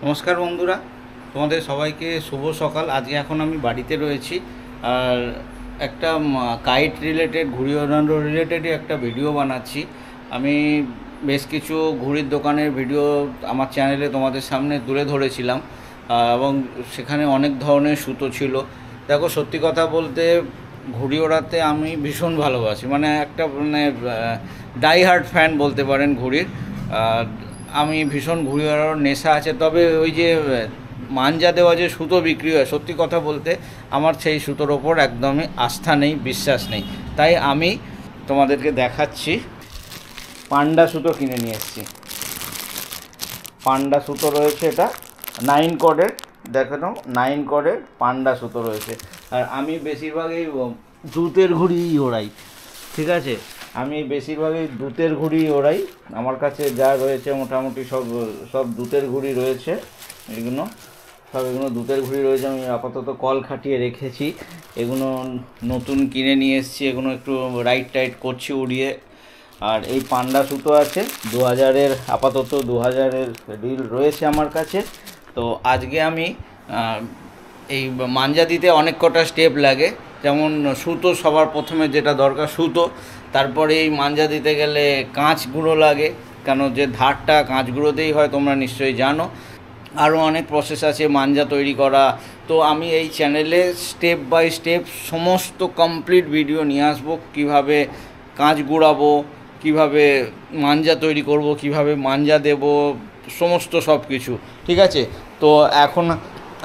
নমস্কার বন্ধুরা, তোমাদের সবাইকে শুভ সকাল। আজকে এখন আমি বাড়িতে রয়েছি আর একটা কাইট রিলেটেড, ঘুড়ি ওড়ানো রিলেটেডই একটা ভিডিও বানাচ্ছি। আমি বেশ কিছু ঘুড়ির দোকানের ভিডিও আমার চ্যানেলে তোমাদের সামনে তুলে ধরেছিলাম এবং সেখানে অনেক ধরনের সুতো ছিল। দেখো, সত্যি কথা বলতে ঘুড়ি ওড়াতে আমি ভীষণ ভালোবাসি, মানে একটা ডাই হার্ড ফ্যান বলতে পারেন ঘুড়ির। আমি ভীষণ ঘুড়ি ওড়ানোর নেশা আছে, তবে ওই যে মাঞ্জা দেওয়া যে সুতো বিক্রি হয়, সত্যি কথা বলতে আমার সেই সুতোর ওপর একদমই আস্থা নেই, বিশ্বাস নেই। তাই আমি তোমাদেরকে দেখাচ্ছি, পান্ডা সুতো কিনে নিয়ে এসেছি। পান্ডা সুতো রয়েছে, এটা 9 কর্ডের, দেখে নাও 9 কর্ডের পান্ডা সুতো রয়েছে। আর আমি বেশিরভাগই দুধের ঘুড়ি ওড়াই, ঠিক আছে। আমি বেশিরভাগই দুধের ঘুড়ি ওড়াই। আমার কাছে যা রয়েছে মোটামুটি সব দুধের ঘুড়ি রয়েছে। এগুলো দুধের ঘুড়ি রয়েছে। আমি আপাতত কল খাটিয়ে রেখেছি, এগুলো নতুন কিনে নিয়ে এসেছি। এগুলো একটু রাইট টাইট করছি উড়িয়ে। আর এই পান্ডা সুতো আছে 2000-এর, আপাতত 2000-এর রিল রয়েছে আমার কাছে। তো আজকে আমি এই মাঞ্জা দিতে অনেক কটা স্টেপ লাগে। যেমন সুতো, সবার প্রথমে যেটা দরকার সুতো, তারপরে এই মাঞ্জা দিতে গেলে কাঁচ গুঁড়ো লাগে, কেন যে ধারটা কাঁচ গুঁড়োতেই হয়, তোমরা নিশ্চয়ই জানো। আরও অনেক প্রসেস আছে মাঞ্জা তৈরি করা। তো আমি এই চ্যানেলে স্টেপ বাই স্টেপ সমস্ত কমপ্লিট ভিডিও নিয়ে আসবো, কীভাবে কাঁচ গুঁড়াবো, কীভাবে মাঞ্জা তৈরি করব, কিভাবে মাঞ্জা দেব, সমস্ত সব কিছু, ঠিক আছে। তো এখন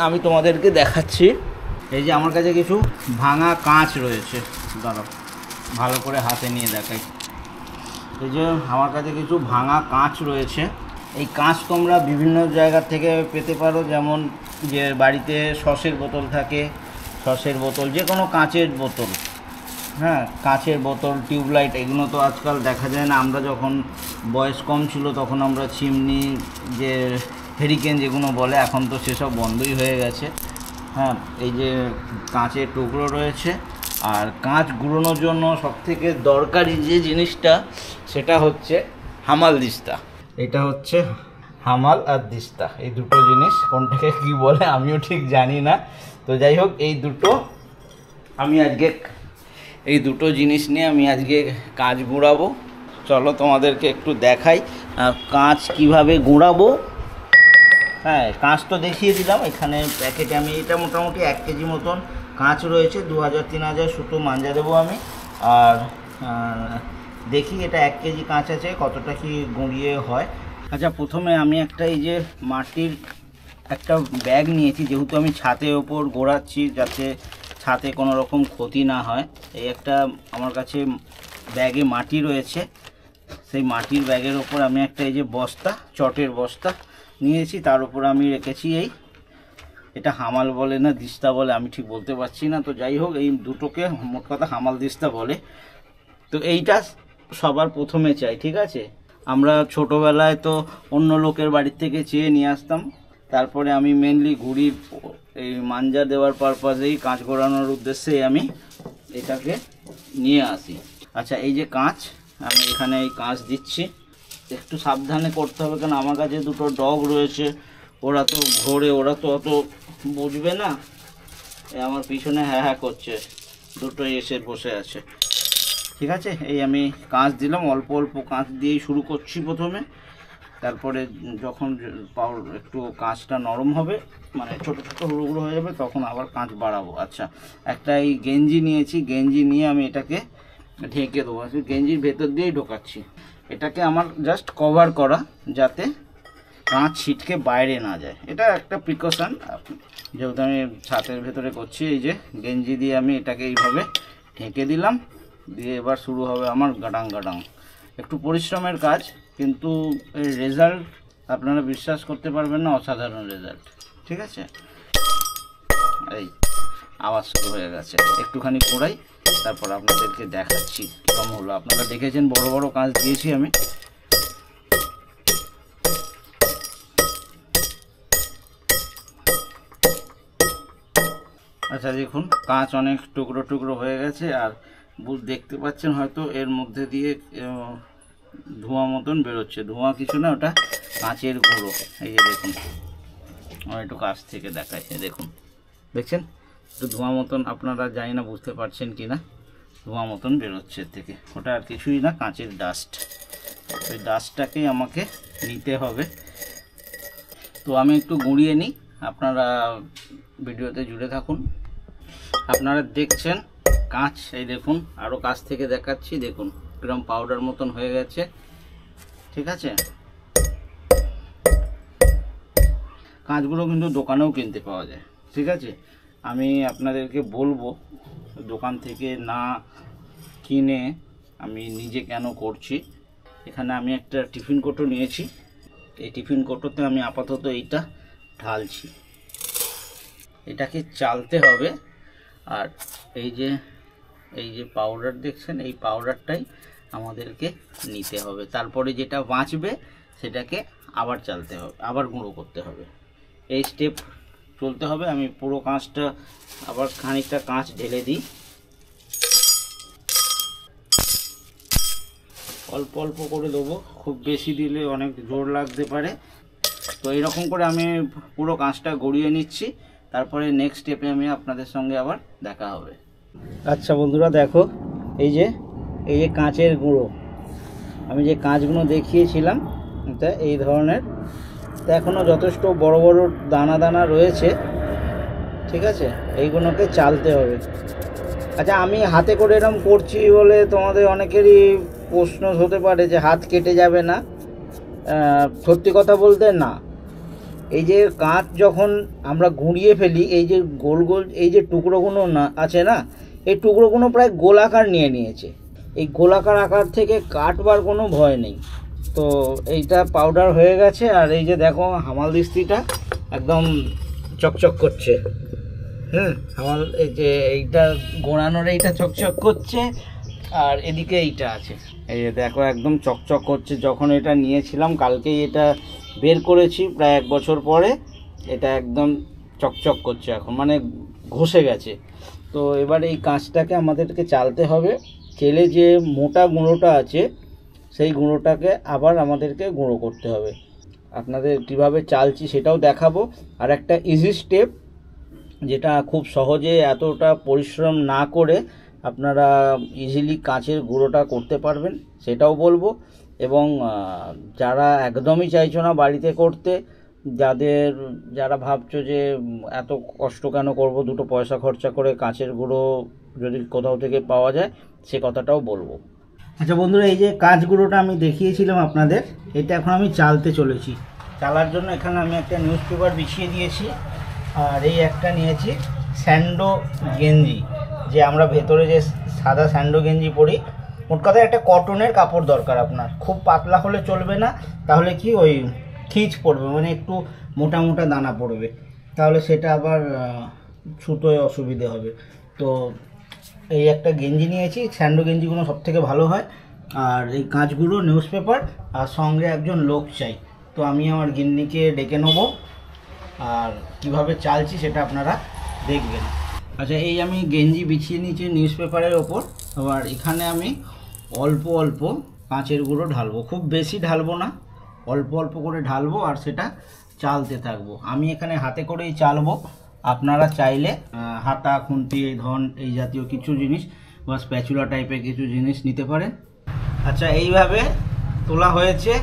আমি তোমাদেরকে দেখাচ্ছি। এই যে আমার কাছে কিছু ভাঙা কাঁচ রয়েছে, দাঁড়াও ভালো করে হাতে নিয়ে দেখাই। এই যে আমার কাছে কিছু ভাঙা কাঁচ রয়েছে। এই কাঁচ তোমরা বিভিন্ন জায়গা থেকে পেতে পারো, যেমন যে বাড়িতে সসের বোতল থাকে, সসের বোতল, যে কোনো কাঁচের বোতল, হ্যাঁ কাঁচের বোতল, টিউবলাইট, এগুলো তো আজকাল দেখা যায় না। আমরা যখন বয়স কম ছিল তখন আমরা চিমনি, যে হেরিকেন যেগুলো বলে, এখন তো সেসব বন্ধই হয়ে গেছে। হ্যাঁ, এই যে কাঁচের টুকরো রয়েছে। আর কাঁচ গুঁড়োনোর জন্য সবথেকে দরকারি যে জিনিসটা, সেটা হচ্ছে হামাল দিস্তা। এটা হচ্ছে হামাল আর দিস্তা, এই দুটো জিনিস কোনটাকে কি বলে আমিও ঠিক জানি না। তো যাই হোক, এই দুটো জিনিস নিয়ে আমি আজকে কাঁচ গুঁড়াবো। চলো তোমাদেরকে একটু দেখাই কাঁচ কিভাবে গুঁড়াবো। হ্যাঁ, কাঁচ তো দেখিয়ে দিলাম। এখানে প্যাকেটে আমি, এটা মোটামুটি 1 কেজি মতন কাঁচ রয়েছে। 2000-3000 সুতো মাঞ্জা দেবো আমি। আর দেখি এটা 1 কেজি কাঁচ আছে, কতটা কি গুঁড়িয়ে হয়। আচ্ছা, প্রথমে আমি একটা এই যে মাটির একটা ব্যাগ নিয়েছি, যেহেতু আমি ছাতের ওপর গোড়াচ্ছি, যাতে ছাতে কোনো রকম ক্ষতি না হয়। এই একটা আমার কাছে ব্যাগে মাটি রয়েছে, সেই মাটির ব্যাগের ওপর আমি একটা এই যে বস্তা, চটের বস্তা নিয়েছি, তার উপর আমি রেখেছি এটা হামাল বলে না দিস্তা বলে আমি ঠিক বলতে পারছি না। তো যাই হোক, এই দুটোকে মোট কথা হামাল দিস্তা বলে। তো এইটা সবার প্রথমে চাই, ঠিক আছে। আমরা ছোটোবেলায় তো অন্য লোকের বাড়ির থেকে চেয়ে নিয়ে আসতাম, তারপরে আমি মেনলি ঘুড়ির এই মাঞ্জা দেওয়ার পারপাজেই, কাঁচ ঘোরানোর উদ্দেশ্যেই আমি এটাকে নিয়ে আসি। আচ্ছা, এই যে কাঁচ, আমি এখানে এই কাঁচ দিচ্ছি। একটু সাবধানে করতে হবে, কারণ আমার কাছে দুটো ডগ রয়েছে, ওরা তো ঘোরে, ওরা তো অত বুঝবে না। আমার পিছনে হ্যাঁ হ্যাঁ করছে, দুটোই এসে বসে আছে, ঠিক আছে। এই আমি কাঁচ দিলাম, অল্প অল্প কাঁচ দিয়েই শুরু করছি প্রথমে। তারপরে যখন একটু কাঁচটা নরম হবে, মানে ছোটো ছোটো হুড়ো হয়ে যাবে, তখন আবার কাঁচ বাড়াবো। আচ্ছা, একটা এই গেঞ্জি নিয়েছি, গেঞ্জি নিয়ে আমি এটাকে ঢেকে দেবো। গেঞ্জির ভেতর দিয়েই ঢোকাচ্ছি। এটাকে আমার জাস্ট কভার করা, যাতে কাঁচ ছিটকে বাইরে না যায়। এটা একটা প্রিকশন, যেহেতু আমি ছাতের ভেতরে করছি। এই যে গেঞ্জি দিয়ে আমি এটাকে এইভাবে ঢেকে দিলাম, দিয়ে এবার শুরু হবে আমার গাডাং গাডাং। একটু পরিশ্রমের কাজ, কিন্তু এর রেজাল্ট আপনারা বিশ্বাস করতে পারবেন না, অসাধারণ রেজাল্ট, ঠিক আছে। এই আওয়াজ শুরু হয়ে গেছে, একটুখানি কোড়াই, তারপর আপনাদেরকে দেখাচ্ছি কীরকম হলো। আপনারা দেখেছেন বড় বড় কাজ দিয়েছি আমি। আচ্ছা, দেখুন কাঁচ অনেক টুকরো টুকরো হয়ে গেছে। আর দেখতে পাচ্ছেন হয়তো এর মধ্যে দিয়ে ধোঁয়া মতন বেরোচ্ছে। ধোঁয়া কিছু না, ওটা কাঁচের গুঁড়ো। এই যে দেখুন, আমি একটু কাছ থেকে দেখাই, দেখুন দেখছেন একটু ধোঁয়া মতন, আপনারা জানি না বুঝতে পারছেন কি না, ধোঁয়া মতন বেরোচ্ছে এর থেকে। ওটা আর কিছুই না, কাঁচের ডাস্ট। ওই ডাস্টটাকেই আমাকে নিতে হবে। তো আমি একটু গুঁড়িয়ে নিই, আপনারা ভিডিওতে জুড়ে থাকুন। আপনারা দেখছেন কাঁচ, এই দেখুন আরও কাছ থেকে দেখাচ্ছি, দেখুন কিরকম পাউডার মতন হয়ে গেছে। ঠিক আছে, কাঁচগুলো কিন্তু দোকানেও কিনতে পাওয়া যায়। ঠিক আছে, আমি আপনাদেরকে বলবো দোকান থেকে না কিনে আমি নিজে কেন করছি। এখানে আমি একটা টিফিন কৌটো নিয়েছি, এই টিফিন কৌটোতে আমি আপাতত এইটা ঢালছি, এটাকে চালতে হবে। আর এই যে পাউডার দেখছেন, এই পাউডারটাই আমাদেরকে নিতে হবে। তারপরে যেটা বাঁচবে সেটাকে আবার চালতে হবে, আবার গুঁড়ো করতে হবে। এই স্টেপ চলতে হবে। আমি পুরো কাঁচটা আবার খানিকটা কাঁচ ঢেলে দিই, অল্প অল্প করে দেবো, খুব বেশি দিলে অনেক জোর লাগতে পারে। তো এইরকম করে আমি পুরো কাঁচটা গড়িয়ে নিচ্ছি, তারপরে নেক্সট স্টেপে আমি আপনাদের সঙ্গে আবার দেখা হবে। আচ্ছা বন্ধুরা দেখো, এই যে কাঁচের গুঁড়ো, আমি যে কাঁচগুলো দেখিয়েছিলাম এটা এই ধরনের, তো এখনও যথেষ্ট বড় বড় দানা দানা রয়েছে। ঠিক আছে, এইগুলোকে চালতে হবে। আচ্ছা, আমি হাতে করে এরকম করছি বলে তোমাদের অনেকেরই প্রশ্ন হতে পারে যে হাত কেটে যাবে না। সত্যি কথা বলতে না, এই যে কাঁচ যখন আমরা গুঁড়িয়ে ফেলি, এই যে গোল গোল এই যে টুকরোগুলো না আছে না, এই টুকরোগুলো প্রায় গোলাকার নিয়ে নিয়েছে। এই গোলাকার আকার থেকে কাটবার কোনো ভয় নেই। তো এইটা পাউডার হয়ে গেছে। আর এই যে দেখো হামাল দিস্তিটা একদম চকচক করছে। হামাল এই যে এইটা গোড়ানোর এইটা চকচক করছে, আর এদিকে এইটা আছে, এই যে দেখো একদম চকচক করছে। যখন এটা নিয়েছিলাম কালকেই এটা বের করেছি, প্রায় 1 বছর পরে এটা একদম চকচক করছে এখন, মানে ঘষে গেছে। তো এবার এই কাঁচটাকে আমাদেরকে চালতে হবে, চেলে যে মোটা গুঁড়োটা আছে সেই গুঁড়োটাকে আবার আমাদেরকে গুঁড়ো করতে হবে। আপনাদের কীভাবে চালছি সেটাও দেখাবো। আর একটা ইজি স্টেপ, যেটা খুব সহজে এতটা পরিশ্রম না করে আপনারা ইজিলি কাঁচের গুঁড়োটা করতে পারবেন সেটাও বলবো। এবং যারা একদমই চাইছো না বাড়িতে করতে, যারা ভাবছো যে এত কষ্ট কেন করব, দুটো পয়সা খরচা করে কাঁচের গুঁড়ো যদি কোথাও থেকে পাওয়া যায় সে কথাটাও বলবো। আচ্ছা বন্ধুরা, এই যে কাঁচ গুঁড়োটা আমি দেখিয়েছিলাম আপনাদের, এটা এখন আমি চালতে চলেছি। চালার জন্য এখানে আমি একটা নিউজ পেপার বিছিয়ে দিয়েছি, আর এই একটা নিয়েছি স্যান্ডো গেঞ্জি, যে আমরা ভেতরে যে সাদা স্যান্ডো গেঞ্জি পরি। মোট কথা একটা কটনের কাপড় দরকার আপনার, খুব পাতলা হলে চলবে না, তাহলে কি ওই খিঁচ পড়বে, মানে একটু মোটা মোটা দানা পড়বে, তাহলে সেটা আবার ছুতোয় অসুবিধে হবে। তো এই একটা গেঞ্জি নিয়েছি, স্যান্ডো গেঞ্জিগুলো সব থেকে ভালো হয়। আর এই কাঁচগুলো, নিউজ পেপার, আর সঙ্গে একজন লোক চাই। তো আমি আমার গিন্নিকে ডেকে নেবো, আর কিভাবে চালছি সেটা আপনারা দেখবেন। আচ্ছা, এই আমি গেঞ্জি বিছিয়ে নিয়েছি নিউজ পেপারের ওপর। আবার এখানে আমি অল্প অল্প কাঁচের গুঁড়ো ঢালবো, খুব বেশি ঢালবো না, অল্প অল্প করে ঢালবো, আর সেটা চালতে থাকবো। আমি এখানে হাতে করেই চালবো, আপনারা চাইলে হাতা, খুন্তি, এই জাতীয় কিছু জিনিস বা স্প্যাচুলা টাইপের কিছু জিনিস নিতে পারেন। আচ্ছা, এইভাবে তোলা হয়েছে,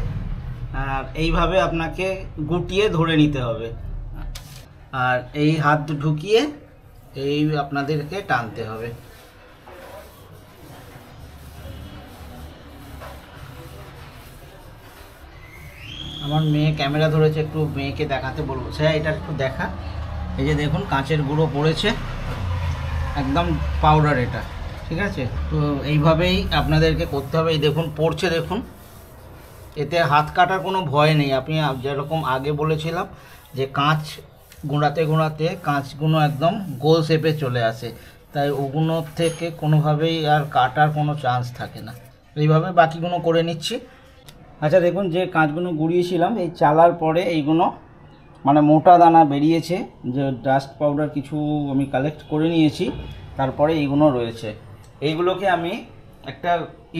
আর এইভাবে আপনাকে গুটিয়ে ধরে নিতে হবে, আর এই হাত ঢুকিয়ে এই আপনাদেরকে টানতে হবে। আমার মেয়ে ক্যামেরা ধরেছে, একটু মেয়েকে দেখাতে বলবো। স্যার এটা একটু দেখা, এই যে দেখুন কাঁচের গুঁড়ো পড়েছে, একদম পাউডার এটা। ঠিক আছে, তো এইভাবেই আপনাদেরকে করতে হবে। এই দেখুন পড়ছে, দেখুন, এতে হাত কাটার কোনো ভয় নেই। আপনি যেরকম আগে বলেছিলাম যে কাঁচ গুঁড়াতে গুঁড়াতে কাঁচগুলো একদম গোল শেপে চলে আসে, তাই ওগুলোর থেকে কোনোভাবেই আর কাটার কোনো চান্স থাকে না। এইভাবে বাকিগুলো করে নিচ্ছি। আচ্ছা দেখুন, যে কাঁচগুলো গুঁড়িয়েছিলাম, এই চালার পরে এইগুলো মানে মোটা দানা বেরিয়েছে, যে ডাস্ট পাউডার কিছু আমি কালেক্ট করে নিয়েছি, তারপরে এইগুলো রয়েছে। এইগুলোকে আমি একটা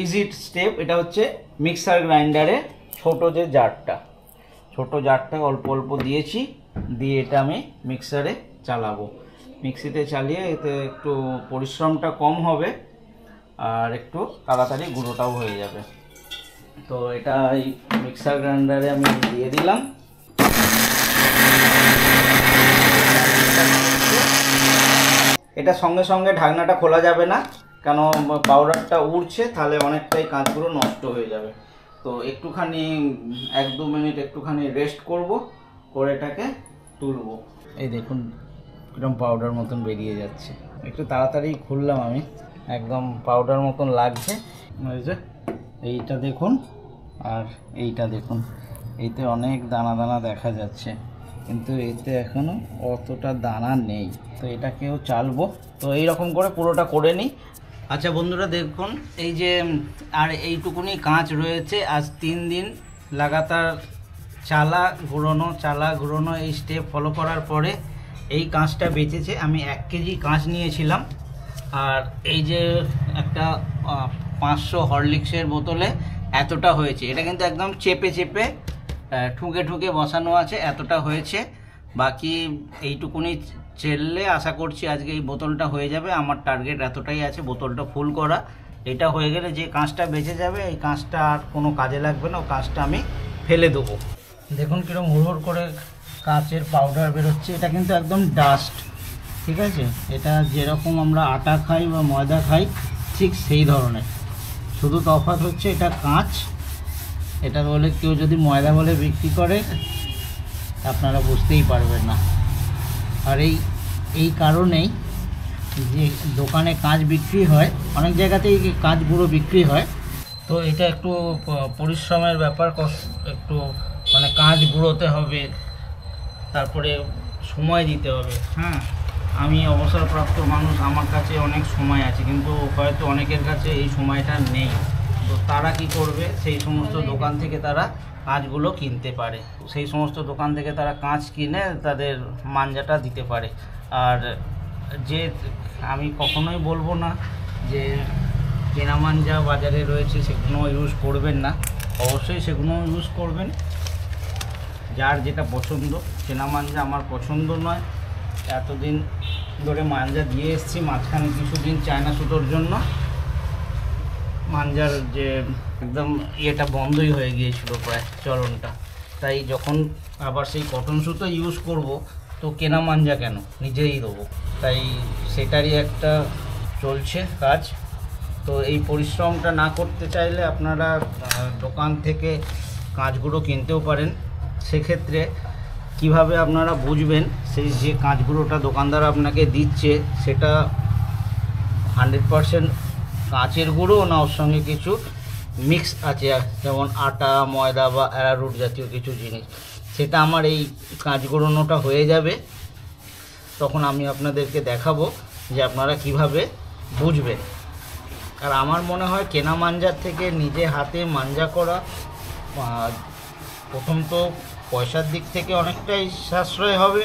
ইজি স্টেপ, এটা হচ্ছে মিক্সার গ্রাইন্ডারে ছোট জারটা অল্প অল্প দিয়েছি, দিয়ে এটা আমি মিক্সারে চালাবো। মিক্সিতে চালিয়ে এতে একটু পরিশ্রমটা কম হবে আর একটু তাড়াতাড়ি গুঁড়োটাও হয়ে যাবে। তো এটা এই মিক্সার গ্রাইন্ডারে আমি দিয়ে দিলাম। এটা সঙ্গে সঙ্গে ঢাকনাটা খোলা যাবে না, কেন পাউডারটা উড়ছে, তাহলে অনেকটাই কাঁচগুলো নষ্ট হয়ে যাবে। তো একটুখানি 1-2 মিনিট একটুখানি রেস্ট করব, করে এটাকে তুলব। এই দেখুন এরকম পাউডার মতন বেরিয়ে যাচ্ছে। একটু তাড়াতাড়ি খুললাম আমি, একদম পাউডার মতন লাগছে। এই যে এইটা দেখুন আর এইটা দেখুন, এতে অনেক দানা দানা দেখা যাচ্ছে, কিন্তু এতে এখনও অতটা দানা নেই। তো এটাকেও চালবো। তো এইরকম করে পুরোটা করে নিই। আচ্ছা বন্ধুরা দেখুন, এই যে আর এইটুকুনি কাঁচ রয়েছে। আজ 3 দিন লাগাতার চালা ঘুরোনো এই স্টেপ ফলো করার পরে এই কাঁচটা বেঁচেছে। আমি 1 কেজি কাঁচ নিয়েছিলাম, আর এই যে একটা 500 হরলিক্সের বোতলে এতটা হয়েছে। এটা কিন্তু একদম চেপে চেপে ঠুকে বসানো আছে, এতটা হয়েছে। বাকি এইটুকুনি চেললে আশা করছি আজকে এই বোতলটা হয়ে যাবে। আমার টার্গেট এতটাই আছে, বোতলটা ফুল করা। এটা হয়ে গেলে যে কাঁচটা বেঁচে যাবে, এই কাঁচটা আর কোনো কাজে লাগবে না, ও কাঁচটা আমি ফেলে দেবো। দেখুন কীরকম হুড় করে কাঁচের পাউডার বেরোচ্ছে। এটা কিন্তু একদম ডাস্ট, ঠিক আছে? এটা যেরকম আমরা আটা খাই বা ময়দা খাই ঠিক সেই ধরনের, শুধু তফাৎ হচ্ছে এটা কাঁচ। এটা বলে কেউ যদি ময়দা বলে বিক্রি করে আপনারা বুঝতেই পারবেন না। আর এই কারণেই যে দোকানে কাঁচ বিক্রি হয়, অনেক জায়গাতেই কাঁচ গুঁড়ো বিক্রি হয়। তো এটা একটু পরিশ্রমের ব্যাপার, একটু মানে কাঁচ গুঁড়োতে হবে, তারপরে সময় দিতে হবে। হ্যাঁ, আমি অবসরপ্রাপ্ত মানুষ, আমার কাছে অনেক সময় আছে, কিন্তু হয়তো অনেকের কাছে এই সময়টা নেই। তো তারা কি করবে, সেই সমস্ত দোকান থেকে তারা কাঁচগুলো কিনতে পারে। সেই সমস্ত দোকান থেকে তারা কাঁচ কিনে তাদের মাঞ্জাটা দিতে পারে। আর যে আমি কখনোই বলবো না যে কেনা মাঞ্জা বাজারে রয়েছে সেগুলো ইউজ করবেন না, অবশ্যই সেগুলো ইউজ করবেন যার যেটা পছন্দ। কেনা মাঞ্জা আমার পছন্দ নয়। এতদিন ধরে মাঞ্জা দিয়ে এসেছি, মাঝখানে কিছুদিন চায়না সুতোর জন্য মাঞ্জার যে একদম ইয়েটা বন্ধই হয়ে গিয়েছিল প্রায় চলনটা। তাই যখন আবার সেই কটন সুতো ইউজ করব, তো কেনা মাঞ্জা কেন, নিজেই দেবো। তাই সেটারই একটা চলছে কাজ। তো এই পরিশ্রমটা না করতে চাইলে আপনারা দোকান থেকে কাঁচগুলো কিনতেও পারেন। সেক্ষেত্রে কিভাবে আপনারা বুঝবেন সেই যে কাঁচগুলোটা দোকানদার আপনাকে দিচ্ছে সেটা 100% কাঁচের গুঁড়ো না ওর সঙ্গে কিছু মিক্স আছে, যেমন আটা, ময়দা বা অ্যারারুট জাতীয় কিছু জিনিস। সেটা আমার এই কাঁচ গুঁড়োনোটা হয়ে যাবে, তখন আমি আপনাদেরকে দেখাবো যে আপনারা কিভাবে বুঝবেন। আর আমার মনে হয় কেনা মাঞ্জার থেকে নিজে হাতে মাঞ্জা করা প্রথম তো পয়সার দিক থেকে অনেকটাই সাশ্রয় হবে,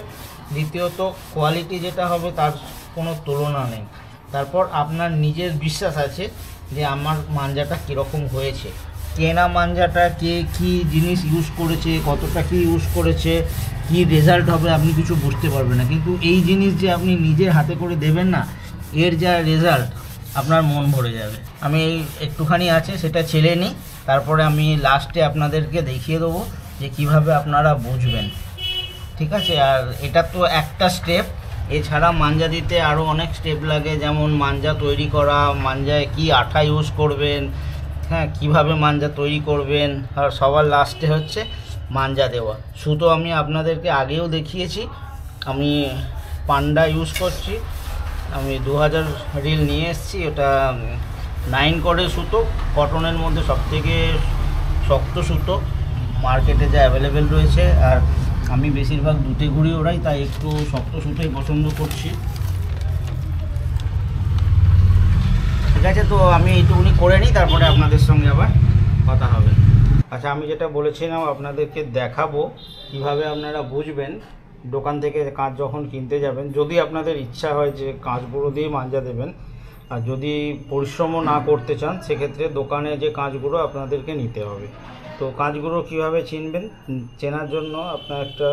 দ্বিতীয়ত কোয়ালিটি যেটা হবে তার কোনো তুলনা নেই। তারপর আপনার নিজের বিশ্বাস আছে যে আমার মাঞ্জাটা কীরকম হয়েছে। কেনা মাঞ্জাটা কে কী জিনিস ইউজ করেছে, কতটা কী ইউজ করেছে, কী রেজাল্ট হবে আপনি কিছু বুঝতে পারবেন না। কিন্তু এই জিনিস যে আপনি নিজে হাতে করে দেবেন না, এর যা রেজাল্ট আপনার মন ভরে যাবে। আমি একটুখানি আছে সেটা ছেলে নিই, তারপরে আমি লাস্টে আপনাদেরকে দেখিয়ে দেবো যে কিভাবে আপনারা বুঝবেন, ঠিক আছে? আর এটা তো একটা স্টেপ, এছাড়া মাঞ্জা দিতে আরও অনেক স্টেপ লাগে, যেমন মাঞ্জা তৈরি করা, মাঞ্জায় কি আঠা ইউজ করবেন, হ্যাঁ, কিভাবে মাঞ্জা তৈরি করবেন, আর সবার লাস্টে হচ্ছে মাঞ্জা দেওয়া। সুতো আমি আপনাদেরকে আগেও দেখিয়েছি, আমি পান্ডা ইউজ করছি। আমি 2000 রিল নিয়ে এসেছি, ওটা 9 করের সুতো, কটনের মধ্যে সবথেকে শক্ত সুতো মার্কেটে যা অ্যাভেলেবেল রয়েছে। আর আমি বেশিরভাগ দুধে ঘুরি ওড়াই, তাই একটু শক্ত সুতোই পছন্দ করছি, ঠিক আছে? তো আমি এইটুকুনি করে নিই, তারপরে আপনাদের সঙ্গে আবার কথা হবে। আচ্ছা, আমি যেটা বলেছিলাম আপনাদেরকে দেখাবো কিভাবে আপনারা বুঝবেন দোকান থেকে কাঁচ যখন কিনতে যাবেন। যদি আপনাদের ইচ্ছা হয় যে কাঁচ গুঁড়ো দিয়ে মাঞ্জা দেবেন, আর যদি পরিশ্রমও না করতে চান, সেক্ষেত্রে দোকানে যে কাঁচগুলো আপনাদেরকে নিতে হবে। তো কাঁচগুলো কীভাবে চিনবেন, চেনার জন্য আপনার একটা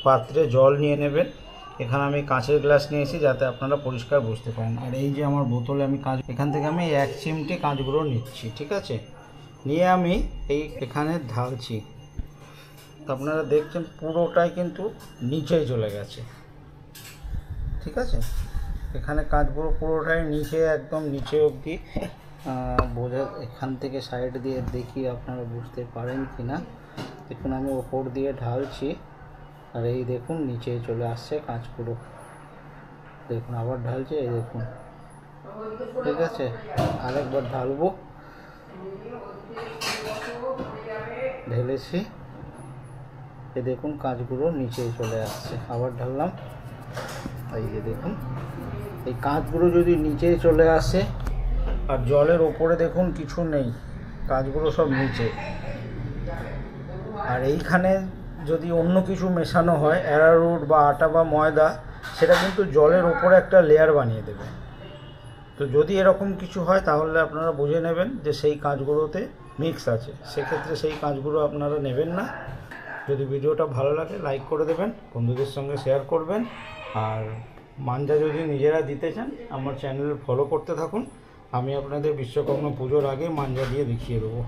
পাত্রে জল নিয়ে নেবেন। এখানে আমি কাঁচের গ্লাস নিয়েছি যাতে আপনারা পরিষ্কার বুঝতে পারেন। আর এই যে আমার বোতলে আমি এখান থেকে আমি 1 চিমটে কাঁচ গুঁড়ো নিচ্ছি, ঠিক আছে? নিয়ে আমি এখানে ঢালছি। তো আপনারা দেখছেন পুরোটাই কিন্তু নিচেই চলে গেছে, ঠিক আছে? এখানে কাঁচ গুঁড়ো পুরোটাই নিচে, একদম নিচে অবধি বোঝা। এখান থেকে সাইড দিয়ে দেখি আপনারা বুঝতে পারেন কি না। দেখুন আমি ওপর দিয়ে ঢালছি আর এই দেখুন নিচে চলে আসছে কাঁচ গুঁড়ো। দেখুন আবার ঢালছে, এই দেখুন, ঠিক আছে? আরেকবার ঢালবো, ঢেলেছি, এই দেখুন কাঁচ গুঁড়ো নিচে চলে আসছে। আবার ঢাললাম, এই যে দেখুন এই কাঁচ গুঁড়ো যদি নিচে চলে আসে আর জলের ওপরে দেখুন কিছু নেই, কাঁচগুলো সব নিচে। আর এইখানে যদি অন্য কিছু মেশানো হয়, অ্যারারুট বা আটা বা ময়দা, সেটা কিন্তু জলের ওপরে একটা লেয়ার বানিয়ে দেবে। তো যদি এরকম কিছু হয় তাহলে আপনারা বুঝে নেবেন যে সেই কাঁচগুলোতে মিক্স আছে, সেক্ষেত্রে সেই কাঁচগুলো আপনারা নেবেন না। যদি ভিডিওটা ভালো লাগে লাইক করে দেবেন, বন্ধুদের সঙ্গে শেয়ার করবেন। আর মাঞ্জা যদি নিজেরা দিতে চান আমার চ্যানেল ফলো করতে থাকুন। আমি আপনাদের বিশ্বকর্মা পুজোর আগে মাঞ্জা দিয়ে দেখিয়ে দেবো।